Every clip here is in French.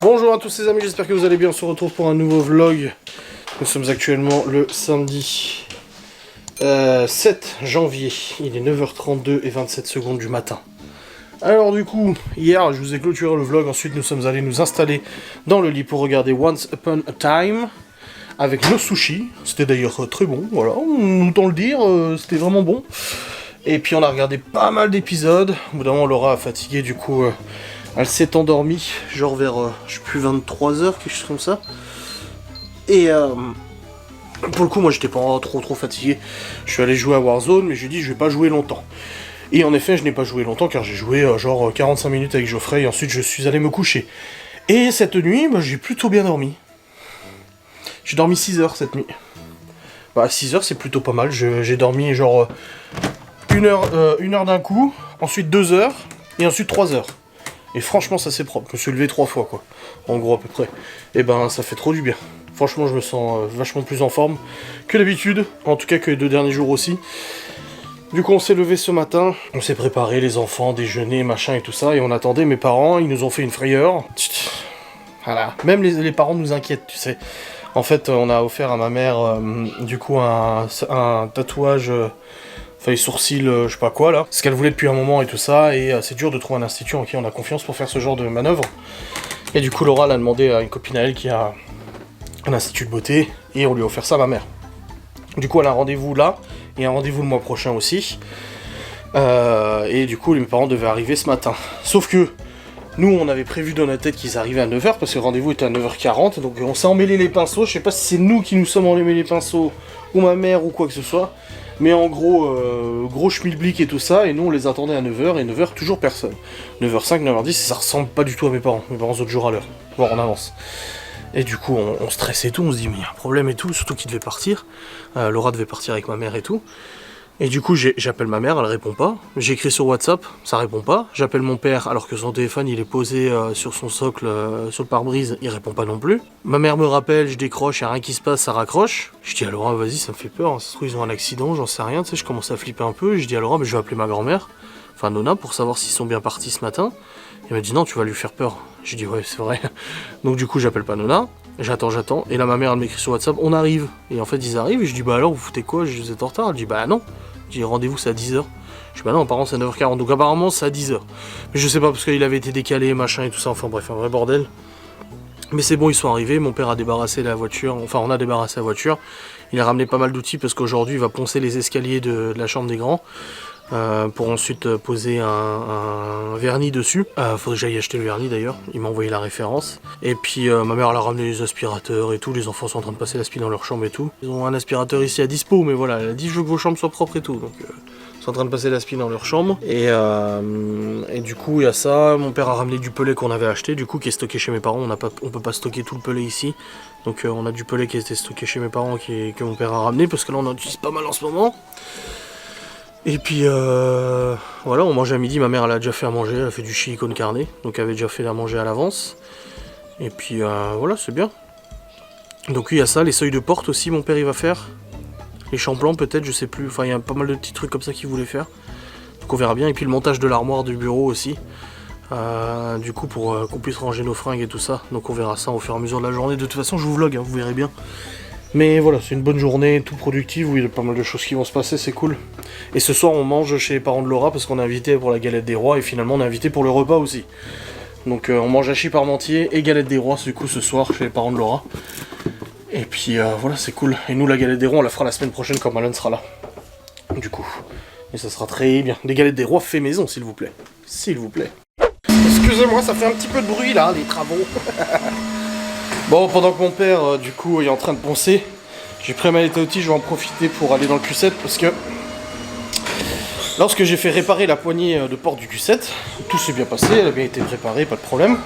Bonjour à tous les amis, j'espère que vous allez bien, on se retrouve pour un nouveau vlog. Nous sommes actuellement le samedi 7 janvier, il est 9h32 et 27 secondes du matin. Alors du coup, hier je vous ai clôturé le vlog, ensuite nous sommes allés nous installer dans le lit pour regarder Once Upon a Time avec nos sushis. C'était d'ailleurs très bon, voilà, autant le dire, c'était vraiment bon. Et puis on a regardé pas mal d'épisodes, au bout d'un moment Laura a fatigué, du coup elle s'est endormie, genre vers, je sais plus, 23h, quelque chose comme ça. Et pour le coup, moi j'étais pas trop fatigué. Je suis allé jouer à Warzone, mais j'ai dit je vais pas jouer longtemps. Et en effet, je n'ai pas joué longtemps car j'ai joué genre 45 minutes avec Geoffrey et ensuite je suis allé me coucher. Et cette nuit, bah, j'ai plutôt bien dormi. J'ai dormi 6 heures cette nuit. Bah 6 heures c'est plutôt pas mal, j'ai dormi genre 1 heure d'un coup, ensuite 2 heures, et ensuite 3 heures. Et franchement ça c'est propre, je me suis levé 3 fois quoi, en gros à peu près. Et ben ça fait trop du bien. Franchement je me sens vachement plus en forme que d'habitude, en tout cas que les 2 derniers jours aussi. Du coup on s'est levé ce matin, on s'est préparé les enfants, déjeuner, machin et tout ça, et on attendait mes parents, ils nous ont fait une frayeur. Voilà, même les parents nous inquiètent, tu sais. En fait on a offert à ma mère du coup un tatouage... Enfin, les sourcils, je sais pas quoi là. Ce qu'elle voulait depuis un moment et tout ça, et c'est dur de trouver un institut en qui on a confiance pour faire ce genre de manœuvre. Et du coup, Laura l'a demandé à une copine à elle qui a un institut de beauté, et on lui a offert ça à ma mère. Du coup, elle a un rendez-vous là, et un rendez-vous le mois prochain aussi. Et du coup, mes parents devaient arriver ce matin. Sauf que, nous, on avait prévu dans notre tête qu'ils arrivaient à 9h, parce que le rendez-vous était à 9h40, donc on s'est emmêlé les pinceaux. Je sais pas si c'est nous qui nous sommes emmêlés les pinceaux, ou ma mère, ou quoi que ce soit. Mais en gros, gros schmilblick et tout ça, et nous on les attendait à 9h, et 9h toujours personne. 9h05, 9h10, ça ressemble pas du tout à mes parents autres jours à l'heure, voire en avance. Et du coup on stressait et tout, on se dit mais il y a un problème et tout, surtout qu'il devait partir. Laura devait partir avec ma mère et tout. Et du coup j'appelle ma mère, elle répond pas. J'écris sur WhatsApp, ça répond pas. J'appelle mon père alors que son téléphone il est posé sur son socle, sur le pare-brise, il répond pas non plus. Ma mère me rappelle, je décroche, y a rien qui se passe, ça raccroche. Je dis à Laura vas-y ça me fait peur, ça se trouve ils ont un accident, j'en sais rien, tu sais, je commence à flipper un peu. Je dis à Laura mais je vais appeler ma grand-mère, enfin Nona, pour savoir s'ils sont bien partis ce matin. Elle m'a dit non tu vas lui faire peur. J'ai dit ouais c'est vrai. Donc du coup j'appelle pas Nona. J'attends, et là ma mère elle m'écrit sur WhatsApp, on arrive. Et en fait ils arrivent, et je dis bah alors vous foutez quoi, je vous êtes en retard. Elle dit bah non. J'ai rendez-vous c'est à 10h. Je dis bah non apparemment c'est à 9h40, donc apparemment c'est à 10h. Mais je sais pas parce qu'il avait été décalé, machin et tout ça, enfin bref, un vrai bordel. Mais c'est bon, ils sont arrivés, mon père a débarrassé la voiture, enfin on a débarrassé la voiture. Il a ramené pas mal d'outils parce qu'aujourd'hui il va poncer les escaliers de la chambre des grands. Pour ensuite poser un vernis dessus. Faudrait que j'aille acheter le vernis d'ailleurs, il m'a envoyé la référence. Et puis ma mère elle a ramené les aspirateurs et tout, les enfants sont en train de passer l'aspi dans leur chambre et tout. Ils ont un aspirateur ici à dispo, mais voilà, elle a dit je veux que vos chambres soient propres et tout. Donc ils sont en train de passer l'aspi dans leur chambre. Et du coup il y a ça, mon père a ramené du pellet qu'on avait acheté, du coup qui est stocké chez mes parents, on peut pas stocker tout le pellet ici. Donc on a du pellet qui était stocké chez mes parents que mon père a ramené, parce que là on en utilise pas mal en ce moment. Et puis voilà, on mange à midi, ma mère elle a déjà fait à manger, elle a fait du chili con carne, donc elle avait déjà fait à manger à l'avance. Et puis voilà, c'est bien. Donc oui, il y a ça, les seuils de porte aussi, mon père il va faire. Les champlans peut-être, je sais plus, enfin il y a pas mal de petits trucs comme ça qu'il voulait faire. Donc on verra bien, et puis le montage de l'armoire du bureau aussi. Du coup pour qu'on puisse ranger nos fringues et tout ça, donc on verra ça au fur et à mesure de la journée. De toute façon je vous vlog, hein, vous verrez bien. Mais voilà, c'est une bonne journée, tout productive, où il y a pas mal de choses qui vont se passer, c'est cool. Et ce soir, on mange chez les parents de Laura, parce qu'on est invité pour la galette des rois, et finalement, on est invité pour le repas aussi. Donc, on mange hachis parmentier et galette des rois, du coup, ce soir, chez les parents de Laura. Et puis, voilà, c'est cool. Et nous, la galette des rois, on la fera la semaine prochaine, quand Malone sera là. Du coup. Et ça sera très bien. Des galettes des rois fait maison, s'il vous plaît. S'il vous plaît. Excusez-moi, ça fait un petit peu de bruit, là, les travaux. Bon, pendant que mon père, du coup, est en train de poncer, j'ai pris ma lettre à outils, je vais en profiter pour aller dans le Q7, parce que lorsque j'ai fait réparer la poignée de porte du Q7, tout s'est bien passé, elle a bien été réparée, pas de problème.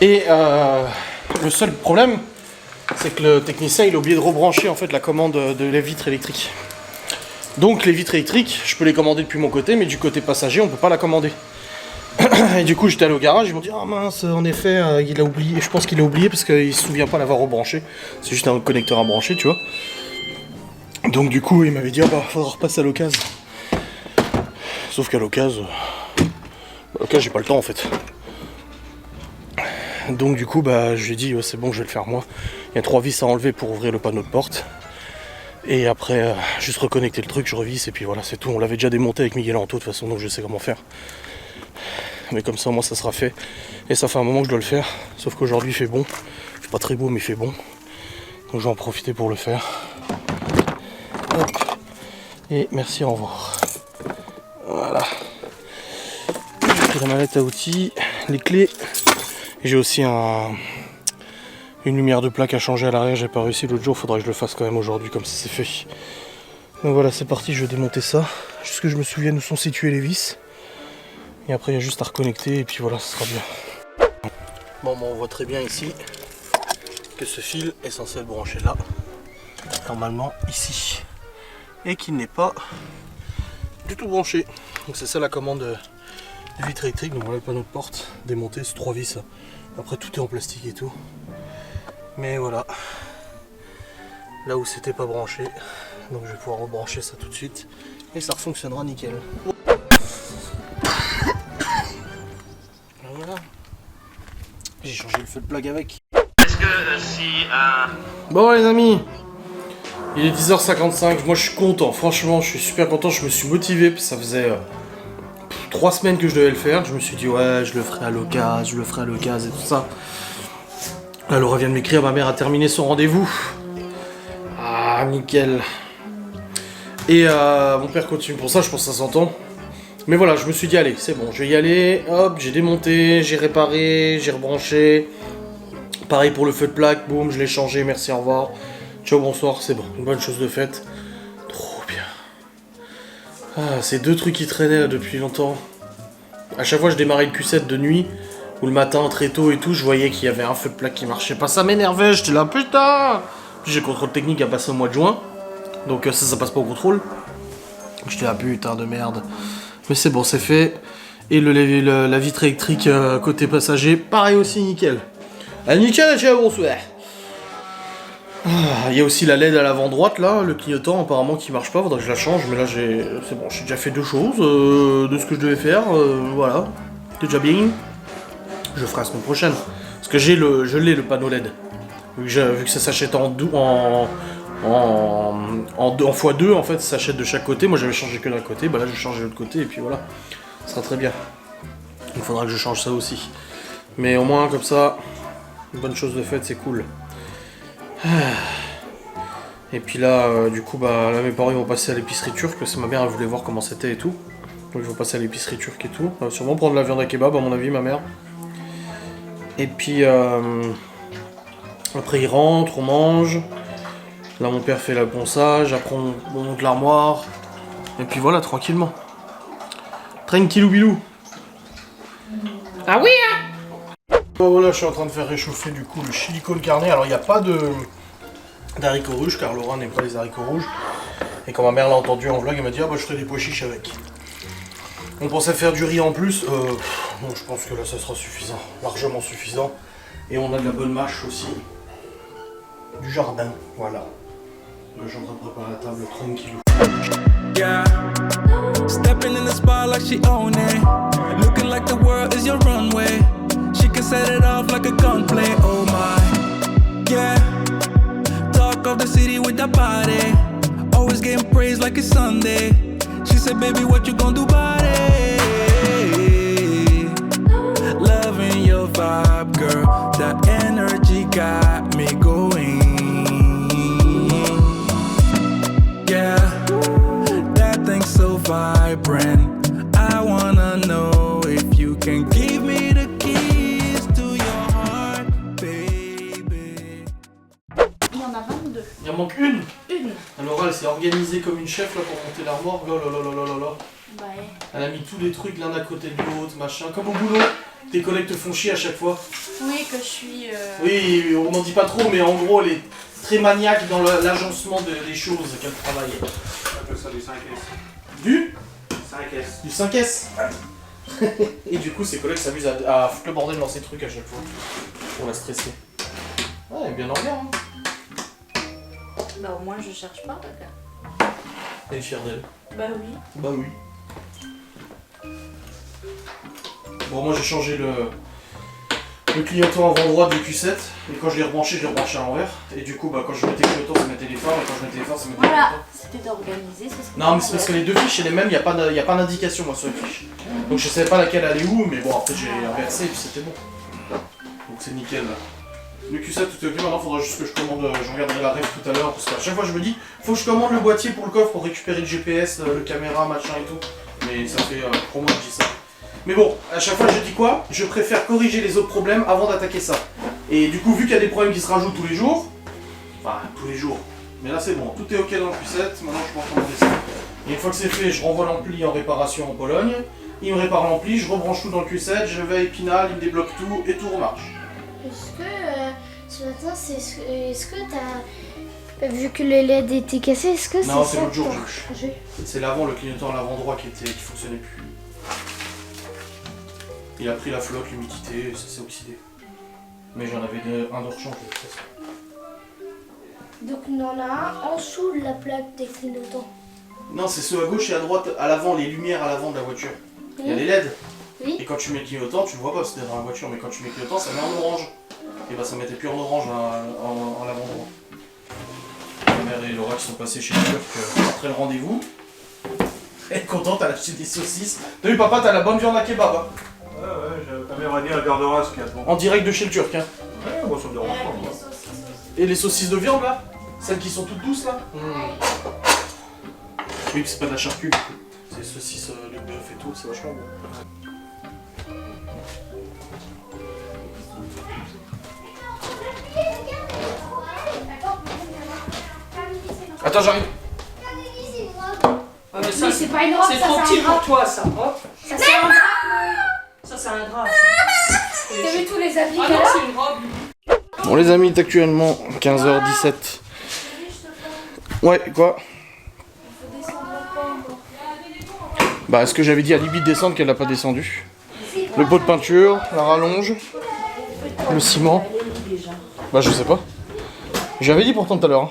Et le seul problème, c'est que le technicien, il a oublié de rebrancher en fait la commande de la vitre électrique. Donc les vitres électriques, je peux les commander depuis mon côté, mais du côté passager, on peut pas la commander. Et du coup j'étais allé au garage, ils m'ont dit ah mince en effet il a oublié, je pense qu'il a oublié parce qu'il se souvient pas l'avoir rebranché. C'est juste un connecteur à brancher tu vois. Donc du coup il m'avait dit ah bah faudra repasser à l'occasion. Sauf qu'à l'occasion j'ai pas le temps en fait. Donc du coup bah je lui ai dit c'est bon, je vais le faire moi. Il y a 3 vis à enlever pour ouvrir le panneau de porte. Et après juste reconnecter le truc, je revisse et puis voilà, c'est tout. On l'avait déjà démonté avec Miguel Anto de toute façon, donc je sais comment faire. Mais comme ça, moi, ça sera fait. Et ça fait un moment que je dois le faire. Sauf qu'aujourd'hui, il fait bon. C'est pas très beau, mais il fait bon. Donc, je vais en profiter pour le faire. Hop. Et merci, au revoir. Voilà. J'ai pris la mallette à outils, les clés. Et j'ai aussi une lumière de plaque à changer à l'arrière. J'ai pas réussi l'autre jour. Faudra que je le fasse quand même aujourd'hui, comme ça c'est fait. Donc voilà, c'est parti. Je vais démonter ça. Juste que je me souvienne où sont situées les vis. Et après il y a juste à reconnecter et puis voilà, ce sera bien. Bon, on voit très bien ici que ce fil est censé être branché là, normalement ici, et qu'il n'est pas du tout branché. Donc c'est ça la commande de vitre électrique. Donc voilà le panneau de porte démonté, c'est 3 vis. Après tout est en plastique et tout. Mais voilà, là où c'était pas branché, donc je vais pouvoir rebrancher ça tout de suite et ça fonctionnera nickel. Voilà. J'ai changé le feu de plaque avec. Est-ce que si Bon les amis, il est 10h55, moi je suis content, franchement je suis super content, je me suis motivé, parce que ça faisait 3 semaines que je devais le faire, je me suis dit ouais je le ferai à l'occasion, je le ferai à l'occasion et tout ça. Là Laura vient de m'écrire, ma mère a terminé son rendez-vous. Ah nickel. Et mon père continue pour ça, je pense que ça s'entend. Mais voilà, je me suis dit, allez, c'est bon, je vais y aller. Hop, j'ai démonté, j'ai réparé, j'ai rebranché. Pareil pour le feu de plaque, boum, je l'ai changé, merci, au revoir. Ciao, bonsoir, c'est bon, une bonne chose de faite. Trop bien. Ah, c'est 2 trucs qui traînaient là depuis longtemps. À chaque fois, je démarrais le Q7 de nuit, ou le matin, très tôt et tout, je voyais qu'il y avait un feu de plaque qui marchait pas. Ça m'énervait, j'étais là, putain. Puis j'ai le contrôle technique à passer au mois de juin. Donc ça passe pas au contrôle. J'étais là, putain de merde. Mais c'est bon, c'est fait. Et la vitre électrique côté passager, pareil aussi, nickel. Ah, nickel, tiens, bonsoir. Il y a aussi la LED à l'avant droite, là, le clignotant apparemment qui marche pas, faudrait que je la change. Mais là, c'est bon, j'ai déjà fait 2 choses de ce que je devais faire. Voilà, c'est déjà bien. Je ferai la semaine prochaine. Parce que je l'ai le panneau LED. Vu que ça s'achète en x2 en fait, ça s'achète de chaque côté. Moi j'avais changé que d'un côté, bah là je vais changer de l'autre côté et puis voilà, ça sera très bien. Il faudra que je change ça aussi. Mais au moins comme ça, une bonne chose de faite, c'est cool. Et puis là, du coup, bah là mes parents ils vont passer à l'épicerie turque, parce que ma mère elle voulait voir comment c'était et tout. Donc ils vont passer à l'épicerie turque et tout. Elle va sûrement prendre la viande à kebab à mon avis, ma mère. Et puis après ils rentrent, on mange. Là mon père fait le ponçage, après on monte l'armoire. Et puis voilà, tranquillement. Tranquillou bilou. Ah oui hein. Bon voilà, je suis en train de faire réchauffer du coup le chili con carne. Alors il n'y a pas d'haricots rouges car Laura n'aime pas les haricots rouges. Et quand ma mère l'a entendu en vlog, elle m'a dit ah bah je ferai des pois chiches avec. On pensait faire du riz en plus. Bon, je pense que là ça sera suffisant, largement suffisant. Et on a de la bonne mâche aussi. Du jardin, voilà. Là, je suis en train de préparer la table tranquillou. Yeah, stepping in the spot like she own it. Looking like the world is your runway. She can set it off like a gunplay. Oh my, yeah. Talk of the city with that body. Always getting praised like it's Sunday. She said, baby, what you gonna do about it? Loving your vibe, girl. That energy got me going. Yeah, that thing's so vibrant. I wanna know if you can give me the keys to your heart, baby. Il y en a 22. Il en manque une. Une. Alors elle s'est organisée comme une chef là pour monter l'armoire. Oh là là là là là là. Ouais. Elle a mis tous les trucs l'un à côté de l'autre, machin. Comme au boulot, tes collègues te font chier à chaque fois. Oui, que je suis... Oui, on n'en dit pas trop, mais en gros, elle est très maniaque dans l'agencement des choses qu'elle travaille. On appelle ça du 5S. Du 5S. Du 5S. Et du coup, ses collègues s'amusent à foutre le bordel dans ses trucs à chaque fois. Pour la stresser. Ouais, elle est bien en bien. Hein. Bah au moins je cherche pas, regarde. Elle est fière d'elle. Bah oui. Bah oui. Bon, moi j'ai changé le clignotant avant droite du Q7. Et quand je l'ai rebranché à l'envers. Et du coup, bah, quand je mettais le clignotant, ça mettait les phares. Et quand je mettais les phares, ça mettait les Voilà, clignotants. c'était d'organiser. Non, mais c'est parce que les deux fiches, c'est les mêmes. Il n'y a pas d'indication, moi, sur les fiches. Donc je savais pas laquelle allait où. Mais bon, après, j'ai inversé et puis c'était bon. Donc c'est nickel là. Le Q7 tout est ok, maintenant faudra juste que je commande, je regarderai la ref tout à l'heure parce qu'à chaque fois je me dis faut que je commande le boîtier pour le coffre pour récupérer le GPS, le caméra, machin et tout. Mais ça fait pour moi je dis ça. Mais bon, à chaque fois je dis quoi? Je préfère corriger les autres problèmes avant d'attaquer ça. Et du coup vu qu'il y a des problèmes qui se rajoutent tous les jours, enfin tous les jours, mais là c'est bon, tout est ok dans le Q7, maintenant je peux commander ça. Et une fois que c'est fait, je renvoie l'ampli en réparation en Pologne, il me répare l'ampli, je rebranche tout dans le Q7, je vais à Épinal, il me débloque tout et tout remarche. Est-ce que ce matin, est-ce que t'as vu que le LED était cassé? Est-ce que Non, c'est c'est ça l'autre jour, que t'as changé? C'est l'avant, le clignotant à l'avant droit qui fonctionnait plus. Il a pris la flotte, l'humidité, ça s'est oxydé. Mais j'en avais un de rechange de toute façon. Donc on en a un en dessous de la plaque des clignotants. Non, c'est ceux à gauche et à droite, à l'avant, les lumières à l'avant de la voiture. Il y a les LED. Oui. Et quand tu mets le clignotant, tu le vois pas, c'était dans la voiture, mais quand tu mets le clignotant, ça met en orange. Et bah ça mettait plus en orange en l'avant droit. Ma mère et Laura qui sont passés chez le Turc après le rendez-vous. Elle est contente, elle a acheté des saucisses. T'as vu papa, t'as la bonne viande à kebab. Hein. Ouais, ta mère a dit à la gare de Reims qu'il y a bon. En direct de chez le Turc. Hein. Ouais, moi ça me dérange pas. Moi. Et les saucisses de viande là? Celles qui sont toutes douces là? Oui, c'est pas de la charcuterie. C'est les saucisses, le bœuf et tout, c'est vachement bon. Attends, j'arrive. Ah, mais ça, c'est pas une robe, c'est ça, trop c'est un petit drap. pour toi, ça. Hop. Ça c'est un drap. Ça, c'est un drap. Ça. T'as vu tous les habits Ah qu'elle non, a? c'est une robe. Bon les amis, il est actuellement 15h17. Ouais, quoi? Bah ce que j'avais dit à Libye de descendre qu'elle n'a pas descendu. Le pot de peinture, la rallonge, le ciment. Bah je sais pas. J'avais dit pourtant tout à l'heure. Hein.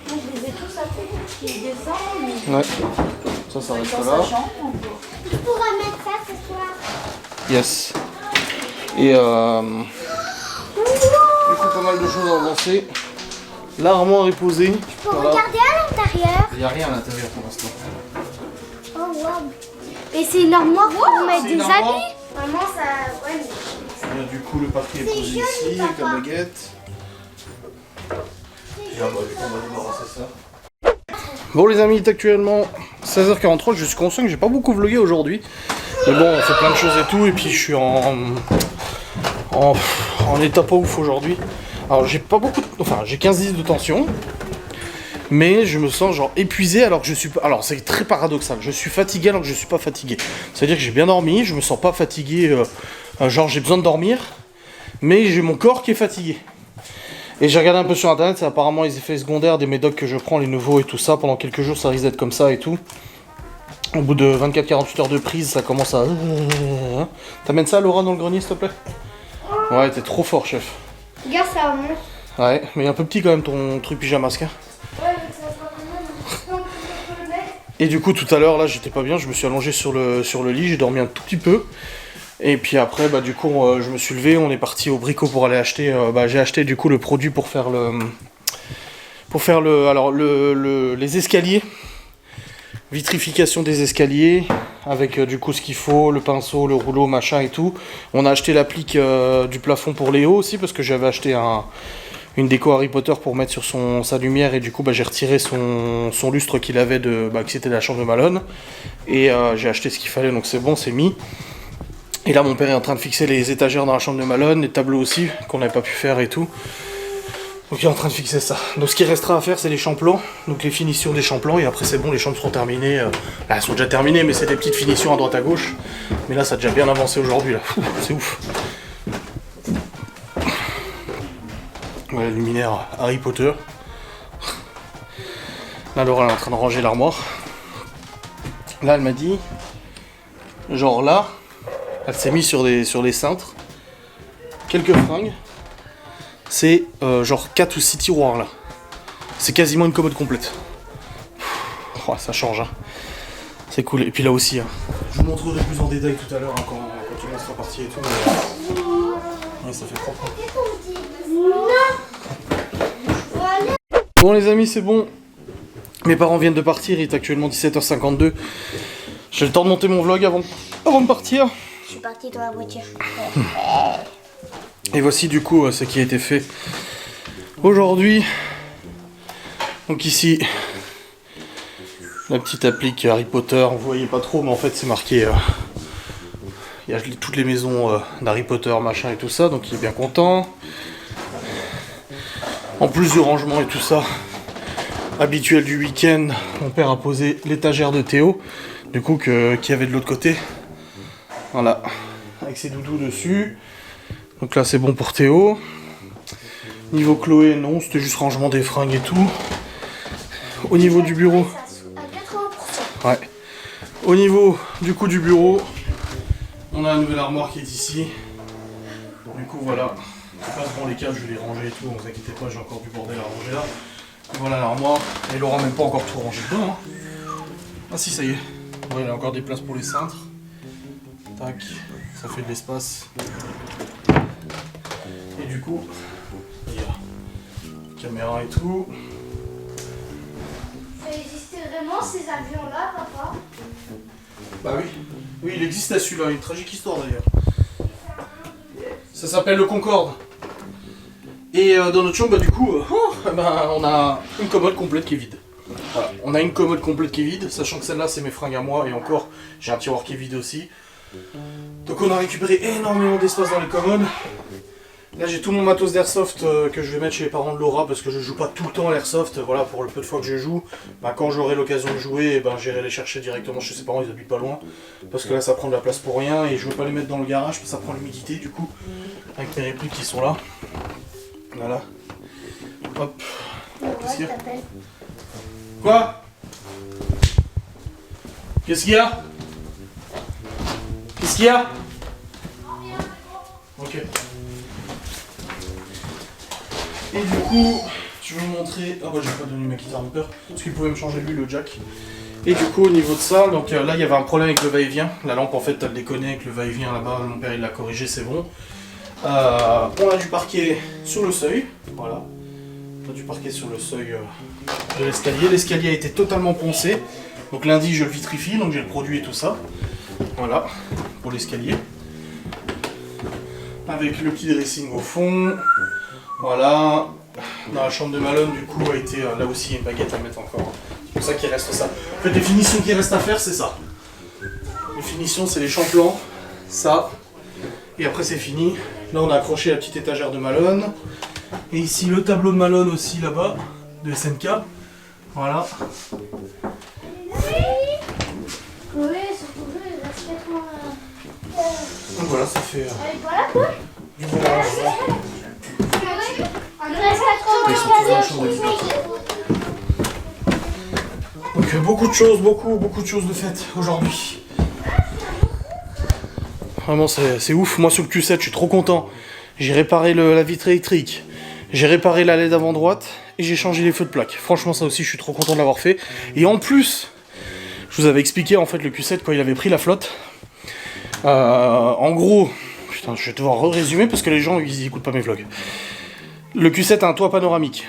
Je les ai tous appelés pour qu'ils descendent. Ouais. Ça reste Dans là. sa chambre. Tu pourras mettre ça ce soir. Yes. Et du coup pas mal de choses à avancer. L'armoire est posée. Pour regarder à l'intérieur. Il n'y a rien à l'intérieur pour l'instant. Oh wow. Et c'est une armoire pour mettre c'est des une armoire. habits. Maman, ça. Ouais, mais. Et du coup le papier est C'est posé joli, ici avec la papa. baguette. Et on va débarrasser ça. Bon les amis, il est actuellement 16h43, je suis conscient que j'ai pas beaucoup vlogué aujourd'hui. Mais bon, on fait plein de choses et tout, et puis je suis en état pas ouf aujourd'hui. Alors j'ai pas beaucoup de... Enfin j'ai 15-10 de tension. Mais je me sens genre épuisé alors que je suis pas... Alors c'est très paradoxal, je suis fatigué alors que je suis pas fatigué. C'est-à-dire que j'ai bien dormi, je me sens pas fatigué, genre j'ai besoin de dormir. Mais j'ai mon corps qui est fatigué. Et j'ai regardé un peu sur internet, c'est apparemment les effets secondaires des médocs que je prends, les nouveaux et tout ça. Pendant quelques jours ça risque d'être comme ça et tout. Au bout de 24-48 heures de prise, ça commence à... T'amènes ça Laura dans le grenier s'il te plaît? Ouais, t'es trop fort chef. Regarde ça, maman. Ouais, mais un peu petit quand même ton truc pyjamasque. Hein. Ouais, mais ça sera quand même. On peut le mettre. Et du coup tout à l'heure là j'étais pas bien, je me suis allongé sur le lit, j'ai dormi un tout petit peu. Et puis après bah du coup je me suis levé, on est parti au Brico pour aller acheter, j'ai acheté du coup le produit pour faire les escaliers. Vitrification des escaliers, avec du coup ce qu'il faut, le pinceau, le rouleau, machin et tout. On a acheté l'applique du plafond pour Léo aussi, parce que j'avais acheté une déco Harry Potter pour mettre sur sa lumière, et du coup j'ai retiré son lustre qu'il avait, que c'était la chambre de Malone. Et j'ai acheté ce qu'il fallait, donc c'est bon, c'est mis. Et là mon père est en train de fixer les étagères dans la chambre de Malone, les tableaux aussi, qu'on n'avait pas pu faire et tout. Donc il est en train de fixer ça. Donc ce qui restera à faire c'est les champlans, donc les finitions des champlans, et après c'est bon, les chambres seront terminées. Elles sont déjà terminées mais c'est des petites finitions à droite à gauche. Mais là ça a déjà bien avancé aujourd'hui là, c'est ouf. Voilà le luminaire Harry Potter. Là Laura elle est en train de ranger l'armoire. Là elle m'a dit, genre là, elle s'est mise sur les cintres, quelques fringues. C'est genre 4 ou 6 tiroirs là. C'est quasiment une commode complète. Oh, ça change. Hein. C'est cool. Et puis là aussi. Hein. Je vous montrerai plus en détail tout à l'heure hein, quand tout le monde sera parti et tout. Ouais, ça fait propre. Non. Voilà. Bon les amis, c'est bon. Mes parents viennent de partir, il est actuellement 17h52. J'ai le temps de monter mon vlog avant de partir. Je suis partie dans la voiture. Et voici du coup ce qui a été fait aujourd'hui. Donc ici, la petite applique Harry Potter, vous voyez pas trop, mais en fait c'est marqué... il y a toutes les maisons d'Harry Potter, machin et tout ça, donc il est bien content. En plus du rangement et tout ça, habituel du week-end, mon père a posé l'étagère de Théo, du coup qu'il y avait de l'autre côté. Voilà, avec ses doudous dessus. Donc là c'est bon pour Théo. Niveau Chloé, non, c'était juste rangement des fringues et tout. Au niveau du bureau... À 80%. Ouais. Au niveau du coup du bureau, on a un nouvel armoire qui est ici. Du coup voilà. Je passe dans les câbles, je vais les ranger et tout, ne vous inquiétez pas, j'ai encore du bordel à ranger là. Et voilà l'armoire. Et Laura même pas encore tout rangé dedans. Hein. Ah si, ça y est. Ouais, il y a encore des places pour les cintres. Tac, ça fait de l'espace. Et du coup, il y a caméra et tout. Ça existait vraiment ces avions-là, papa? Bah oui. Oui, il existait celui-là, une tragique histoire d'ailleurs. Ça s'appelle le Concorde. Et dans notre chambre, bah du coup, on a une commode complète qui est vide. Voilà. On a une commode complète qui est vide, sachant que celle-là c'est mes fringues à moi, et encore, j'ai un tiroir qui est vide aussi. Donc on a récupéré énormément d'espace dans les commodes. Là j'ai tout mon matos d'airsoft que je vais mettre chez les parents de Laura, parce que je joue pas tout le temps à l'airsoft. Voilà, pour le peu de fois que je joue, bah, quand j'aurai l'occasion de jouer, j'irai les chercher directement chez ses parents, ils habitent pas loin. Parce que là ça prend de la place pour rien, et je veux pas les mettre dans le garage, parce que ça prend l'humidité du coup, avec mes répliques qui sont là. Voilà. Hop. Qu'est-ce qu'il y a ? Quoi ? Qu'est-ce qu'il y a ? Qu'est-ce qu'il y a ? Ok. Et du coup, je vais vous montrer... Ah bah j'ai pas donné ma guitare de peur, parce qu'il pouvait me changer lui le jack. Et du coup au niveau de ça, donc là il y avait un problème avec le va-et-vient. La lampe en fait elle déconnait avec le va-et-vient là-bas, mon père il l'a corrigé, c'est bon. On a du parquet sur le seuil, voilà. On a du parquet sur le seuil de l'escalier. L'escalier a été totalement poncé. Donc lundi je le vitrifie, donc j'ai le produit et tout ça. Voilà, pour l'escalier. Avec le petit dressing au fond. Voilà. Dans la chambre de Malone du coup a été, là aussi il y a une baguette à mettre encore. C'est pour ça qu'il reste ça. En fait les finitions qui restent à faire c'est ça. Les finitions c'est les champlans, ça. Et après c'est fini. Là on a accroché la petite étagère de Malone. Et ici le tableau de Malone aussi là-bas, de SNK. Voilà. Oui, surtout il reste 80. Donc voilà, ça fait Voilà quoi? du bon mélange. Il reste 80. Donc beaucoup de choses, beaucoup de choses de faites aujourd'hui. Vraiment c'est ouf, moi sur le Q7 je suis trop content. J'ai réparé la vitre électrique, j'ai réparé la LED avant droite et j'ai changé les feux de plaque. Franchement ça aussi je suis trop content de l'avoir fait. Et en plus, je vous avais expliqué en fait le Q7 quand il avait pris la flotte. En gros, putain je vais devoir résumer parce que les gens ils écoutent pas mes vlogs. Le Q7 a un toit panoramique.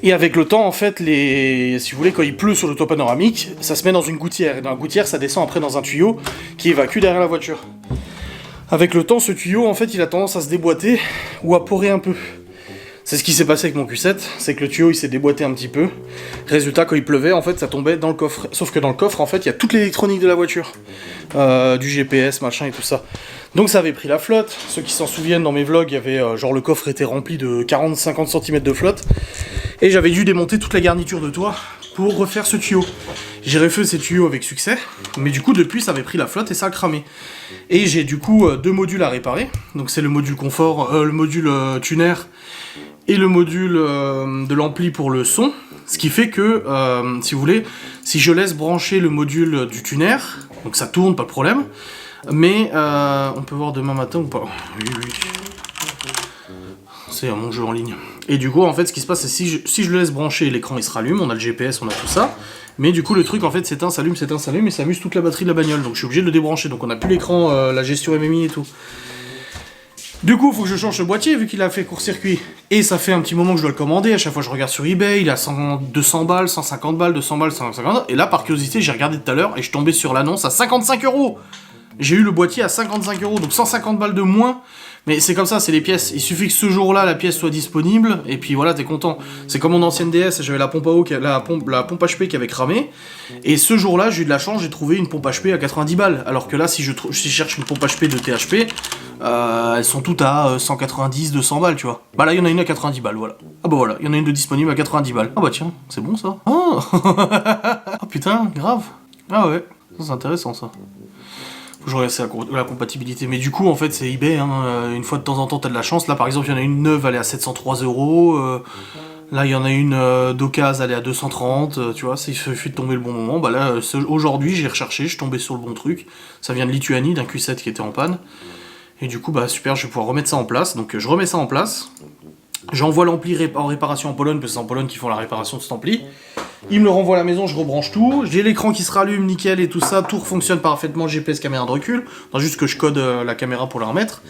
Et avec le temps, en fait, si vous voulez, quand il pleut sur le toit panoramique, ça se met dans une gouttière. Et dans la gouttière, ça descend après dans un tuyau qui évacue derrière la voiture. Avec le temps, ce tuyau, en fait, il a tendance à se déboîter ou à porer un peu. C'est ce qui s'est passé avec mon Q7, c'est que le tuyau, il s'est déboîté un petit peu. Résultat, quand il pleuvait, en fait, ça tombait dans le coffre. Sauf que dans le coffre, en fait, il y a toute l'électronique de la voiture. Du GPS, machin et tout ça. Donc ça avait pris la flotte. Ceux qui s'en souviennent, dans mes vlogs, il y avait, genre, le coffre était rempli de 40-50 cm de flotte. Et j'avais dû démonter toute la garniture de toit pour refaire ce tuyau. J'ai refait ces tuyaux avec succès, mais du coup depuis ça avait pris la flotte et ça a cramé. Et j'ai du coup deux modules à réparer. Donc c'est le module confort, le module tuner et le module de l'ampli pour le son. Ce qui fait que, si vous voulez, si je laisse brancher le module du tuner, donc ça tourne, pas de problème. Mais on peut voir demain matin ou pas? Oui, oui. C'est mon jeu en ligne. Et du coup, en fait, ce qui se passe, c'est si je le laisse brancher, l'écran il se rallume, on a le GPS, on a tout ça. Mais du coup, le truc, en fait, s'éteint, s'allume, et ça amuse toute la batterie de la bagnole. Donc je suis obligé de le débrancher. Donc on n'a plus l'écran, la gestion MMI et tout. Du coup, faut que je change ce boîtier vu qu'il a fait court-circuit. Et ça fait un petit moment que je dois le commander. À chaque fois, je regarde sur eBay. Il a 200 balles, 150 balles, 200 balles, 150. Et là, par curiosité, j'ai regardé tout à l'heure et je suis tombé sur l'annonce à 55 €. J'ai eu le boîtier à 55 €, donc 150 balles de moins. Mais c'est comme ça, c'est les pièces. Il suffit que ce jour-là, la pièce soit disponible. Et puis voilà, t'es content. C'est comme mon ancienne DS, j'avais la pompe à eau, la pompe HP qui avait cramé. Et ce jour-là, j'ai eu de la chance, j'ai trouvé une pompe HP à 90 balles. Alors que là, si je cherche une pompe HP de THP, elles sont toutes à 190, 200 balles, tu vois. Bah là, il y en a une à 90 balles, voilà. Ah bah voilà, il y en a une de disponible à 90 balles. Ah bah tiens, c'est bon ça. Oh ah putain, grave. Ah ouais, ça c'est intéressant ça. Faut que je regarde la compatibilité. Mais du coup, en fait, c'est eBay. Hein. Une fois de temps en temps, t'as de la chance. Là, par exemple, il y en a une neuve, elle est à 703 €. Là, il y en a une d'occasion, elle est à 230. Tu vois, il suffit de tomber le bon moment. Bah là, aujourd'hui, j'ai recherché, je suis tombé sur le bon truc. Ça vient de Lituanie, d'un Q7 qui était en panne. Et du coup, bah super, je vais pouvoir remettre ça en place. Donc, je remets ça en place. J'envoie l'ampli en réparation en Pologne, parce que c'est en Pologne qu'ils font la réparation de cet ampli. Il me le renvoie à la maison, je rebranche tout. J'ai l'écran qui se rallume, nickel et tout ça. Tout fonctionne parfaitement, GPS, caméra de recul. Non, juste que je code la caméra pour la remettre.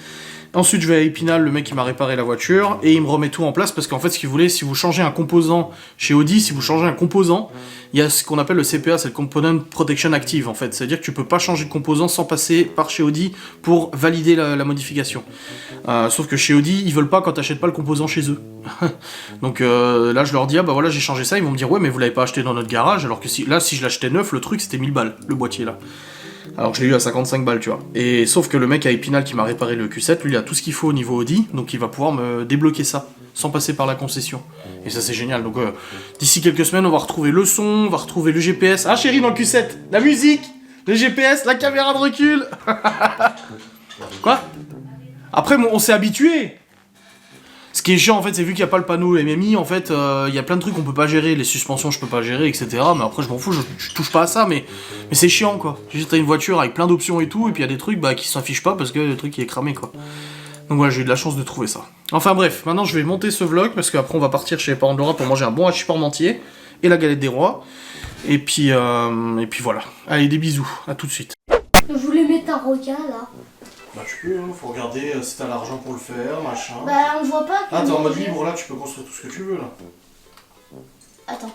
Ensuite, je vais à Épinal, le mec qui m'a réparé la voiture, et il me remet tout en place, parce qu'en fait, ce qu'il voulait, si vous changez un composant chez Audi, si vous changez un composant, il y a ce qu'on appelle le CPA, c'est le Component Protection Active, en fait. C'est-à-dire que tu peux pas changer de composant sans passer par chez Audi pour valider la modification. Sauf que chez Audi, ils veulent pas quand t'achètes pas le composant chez eux. Donc là, je leur dis, ah bah voilà, j'ai changé ça, ils vont me dire, ouais, mais vous l'avez pas acheté dans notre garage, alors que si je l'achetais neuf, le truc, c'était 1000 balles, le boîtier, là. Alors que je l'ai eu à 55 balles, tu vois. Et sauf que le mec à Épinal qui m'a réparé le Q7, lui, il a tout ce qu'il faut au niveau Audi, donc il va pouvoir me débloquer ça, sans passer par la concession. Et ça, c'est génial. Donc d'ici quelques semaines, on va retrouver le son, on va retrouver le GPS. Ah, chérie, dans le Q7, la musique, le GPS, la caméra de recul. Quoi? Après, on s'est habitué. Ce qui est chiant, en fait, c'est vu qu'il n'y a pas le panneau MMI, en fait, il y a plein de trucs qu'on peut pas gérer, les suspensions je peux pas gérer, etc. Mais après, je m'en fous, je touche pas à ça, mais c'est chiant, quoi. Juste, t'as une voiture avec plein d'options et tout, et puis il y a des trucs qui s'affichent pas parce que le truc il est cramé, quoi. Donc voilà, j'ai eu de la chance de trouver ça. Enfin bref, maintenant je vais monter ce vlog, parce qu'après on va partir chez les parents de Laura pour manger un bon hachis parmentier, et la galette des rois. Et puis voilà. Allez, des bisous, à tout de suite. Je voulais mettre un requin là. Bah tu peux, hein, faut regarder si t'as l'argent pour le faire, machin. Bah on voit pas. Ah, t'es en mode libre là, tu peux construire tout ce que tu veux là. Attends.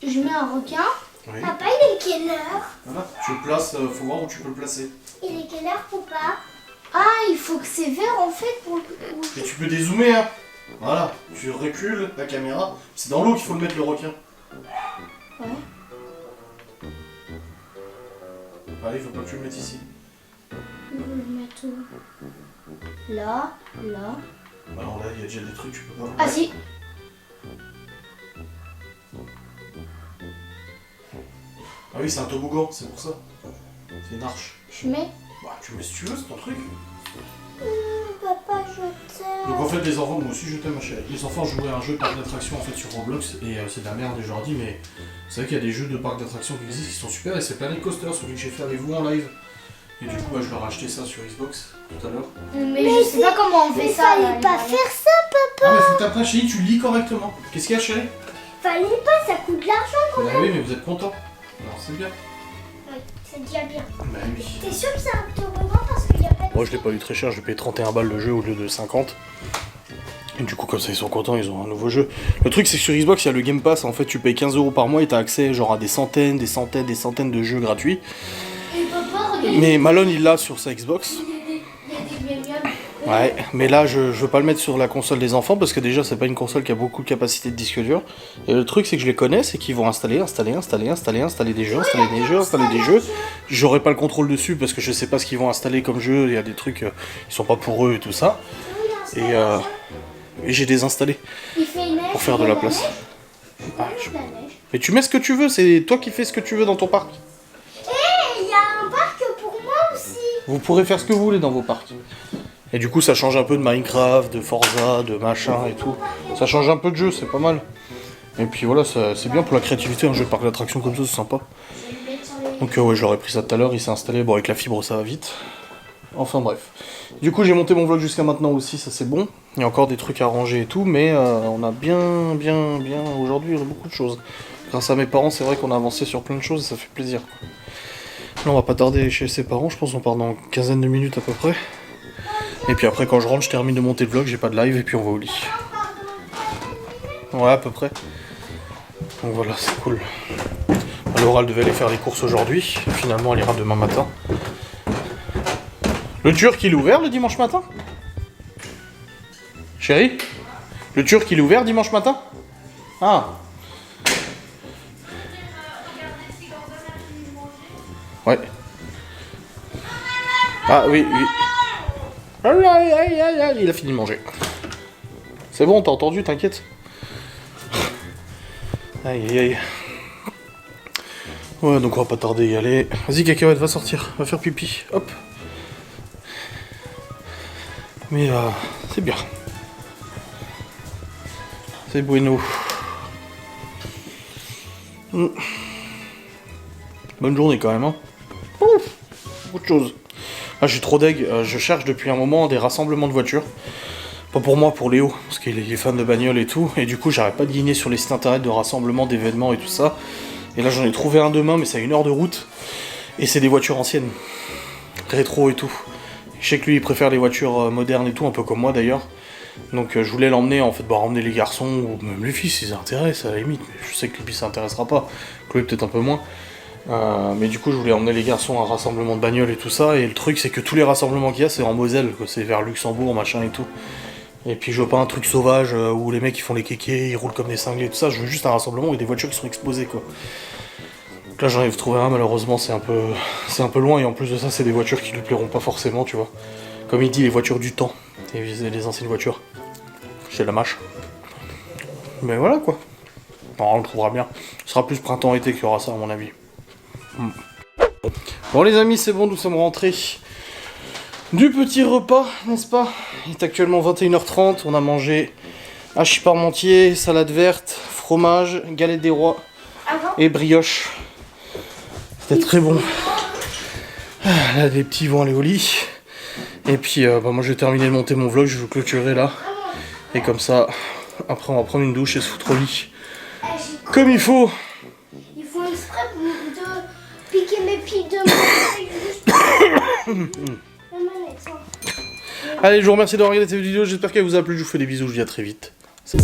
Je mets un requin. Oui. Papa, il est quelle heure? Voilà, tu le places, faut voir où tu peux le placer. Il est quelle heure, papa? Ah, il faut que c'est vert en fait pour le... Et tu peux dézoomer, hein. Voilà, tu recules la caméra. C'est dans l'eau qu'il faut le mettre le requin. Ouais. Allez, faut pas que tu le mettes ici. Je vais le mettre où? Là, là. Alors là, il y a déjà des trucs, tu peux pas. Ah si. Ah oui, c'est un toboggan, c'est pour ça. C'est une arche. Je mets. Bah, tu mets si tu veux, c'est ton truc. Papa, je t'aime. Donc en fait, les enfants, moi aussi je t'aime, ma chérie. Les enfants jouaient à un jeu de parc d'attractions en fait sur Roblox et c'est de la merde. Et je leur dis, mais vous savez qu'il y a des jeux de parc d'attractions qui existent qui sont super et c'est Planet Coaster, celui que j'ai fait avec vous en live. Et du coup, bah, je leur ai acheté ça sur Xbox tout à l'heure. Mais je sais pas comment on fait ça. Fallait pas faire ça, papa. Ah, mais faut que t'apprennes, chérie, tu lis correctement. Qu'est-ce qu'il y a, chérie? Fallait pas, ça coûte de l'argent quand Bah même. oui, mais vous êtes content. Alors c'est bien. Oui, c'est déjà bien. Bah oui. T'es sûr que c'est un toboggan parce qu'il y a pas de... Moi je l'ai pas eu très cher, je l'ai payé 31 balles le jeu au lieu de 50. Et du coup comme ça ils sont contents, ils ont un nouveau jeu. Le truc c'est que sur Xbox il y a le Game Pass, en fait tu payes 15 € par mois et t'as accès genre à des centaines de jeux gratuits. Et papa, regarde, Mais Malone il l'a sur sa Xbox. il y a des miam-miam. Ouais, mais là je veux pas le mettre sur la console des enfants parce que déjà c'est pas une console qui a beaucoup de capacité de disque dur. Et le truc c'est que je les connais, c'est qu'ils vont installer des jeux. J'aurai pas le contrôle dessus parce que je sais pas ce qu'ils vont installer comme jeu, il y a des trucs ils sont pas pour eux et tout ça. Et j'ai désinstallé Il fait neige, pour faire de la place. Ah, Il y a de la neige. Mais tu mets ce que tu veux, c'est toi qui fais ce que tu veux dans ton parc. Et il y a un parc pour moi aussi. Vous pourrez faire ce que vous voulez dans vos parcs. Et du coup ça change un peu de Minecraft, de Forza, de machin et tout. Ça change un peu de jeu, c'est pas mal. Et puis voilà, c'est bien pour la créativité, un jeu de parc d'attraction comme ça, c'est sympa. Donc ouais, je leur ai pris ça tout à l'heure, il s'est installé, bon avec la fibre ça va vite. Enfin bref. Du coup j'ai monté mon vlog jusqu'à maintenant aussi, ça c'est bon. Il y a encore des trucs à ranger et tout, mais on a bien, aujourd'hui on a beaucoup de choses. Grâce à mes parents, c'est vrai qu'on a avancé sur plein de choses et ça fait plaisir. Là on va pas tarder chez ses parents, je pense qu'on part dans une quinzaine de minutes à peu près. Et puis après quand je rentre je termine de monter le vlog, j'ai pas de live et puis on va au lit. Ouais à peu près. Donc voilà, c'est cool. Laura elle devait aller faire les courses aujourd'hui, finalement elle ira demain matin. Le Turc il est ouvert le dimanche matin? Chérie? Le Turc il est ouvert dimanche matin? Ah. Ouais. Ah oui, oui. Il a fini de manger. C'est bon, t'as entendu, t'inquiète. Aïe aïe aïe. Ouais, donc on va pas tarder à y aller. Vas-y, Cacahuète, va sortir, va faire pipi. Hop. Mais c'est bien. C'est bueno. Bonne journée quand même, hein. Ouf, beaucoup de choses. Ah, je suis trop deg. Je cherche depuis un moment des rassemblements de voitures. Pas pour moi, pour Léo, parce qu'il est fan de bagnole et tout. Et du coup, j'arrête pas de guigner sur les sites internet de rassemblements, d'événements et tout ça. Et là, j'en ai trouvé un demain, mais c'est à 1 heure de route. Et c'est des voitures anciennes. Rétro et tout. Je sais que lui, il préfère les voitures modernes et tout, un peu comme moi d'ailleurs. Donc je voulais l'emmener, en fait, emmener les garçons, ou même les filles, s'ils s'intéressent à la limite. Mais je sais que lui, ça intéressera pas. Chloé, peut-être un peu moins. Mais du coup, je voulais emmener les garçons à un rassemblement de bagnoles et tout ça. Et le truc, c'est que tous les rassemblements qu'il y a, c'est en Moselle, quoi. C'est vers Luxembourg, machin et tout. Et puis je veux pas un truc sauvage où les mecs ils font les kékés, ils roulent comme des cinglés et tout ça. Je veux juste un rassemblement avec des voitures qui sont exposées, quoi. Donc là, j'en ai trouvé un, malheureusement, c'est un peu loin. Et en plus de ça, c'est des voitures qui lui plairont pas forcément, tu vois. Comme il dit, les voitures du temps. Et les anciennes voitures. Chez la mâche. Mais voilà, quoi. Non, on le trouvera bien. Ce sera plus printemps-été qu'il y aura ça, à mon avis. Bon les amis, c'est bon, nous sommes rentrés du petit repas, n'est-ce pas? Il est actuellement 21h30, on a mangé hachis parmentier, salade verte, fromage, galette des rois et brioche. C'était très bon. Là, les petits vont aller au lit. Et puis moi je vais terminer de monter mon vlog, je vais vous clôturer là. Et comme ça, après on va prendre une douche et se foutre au lit. Comme il faut. Ils font exprès de piquer mes pieds de manette. Allez, je vous remercie d'avoir regardé cette vidéo, j'espère qu'elle vous a plu, je vous fais des bisous, je vous dis à très vite. Salut.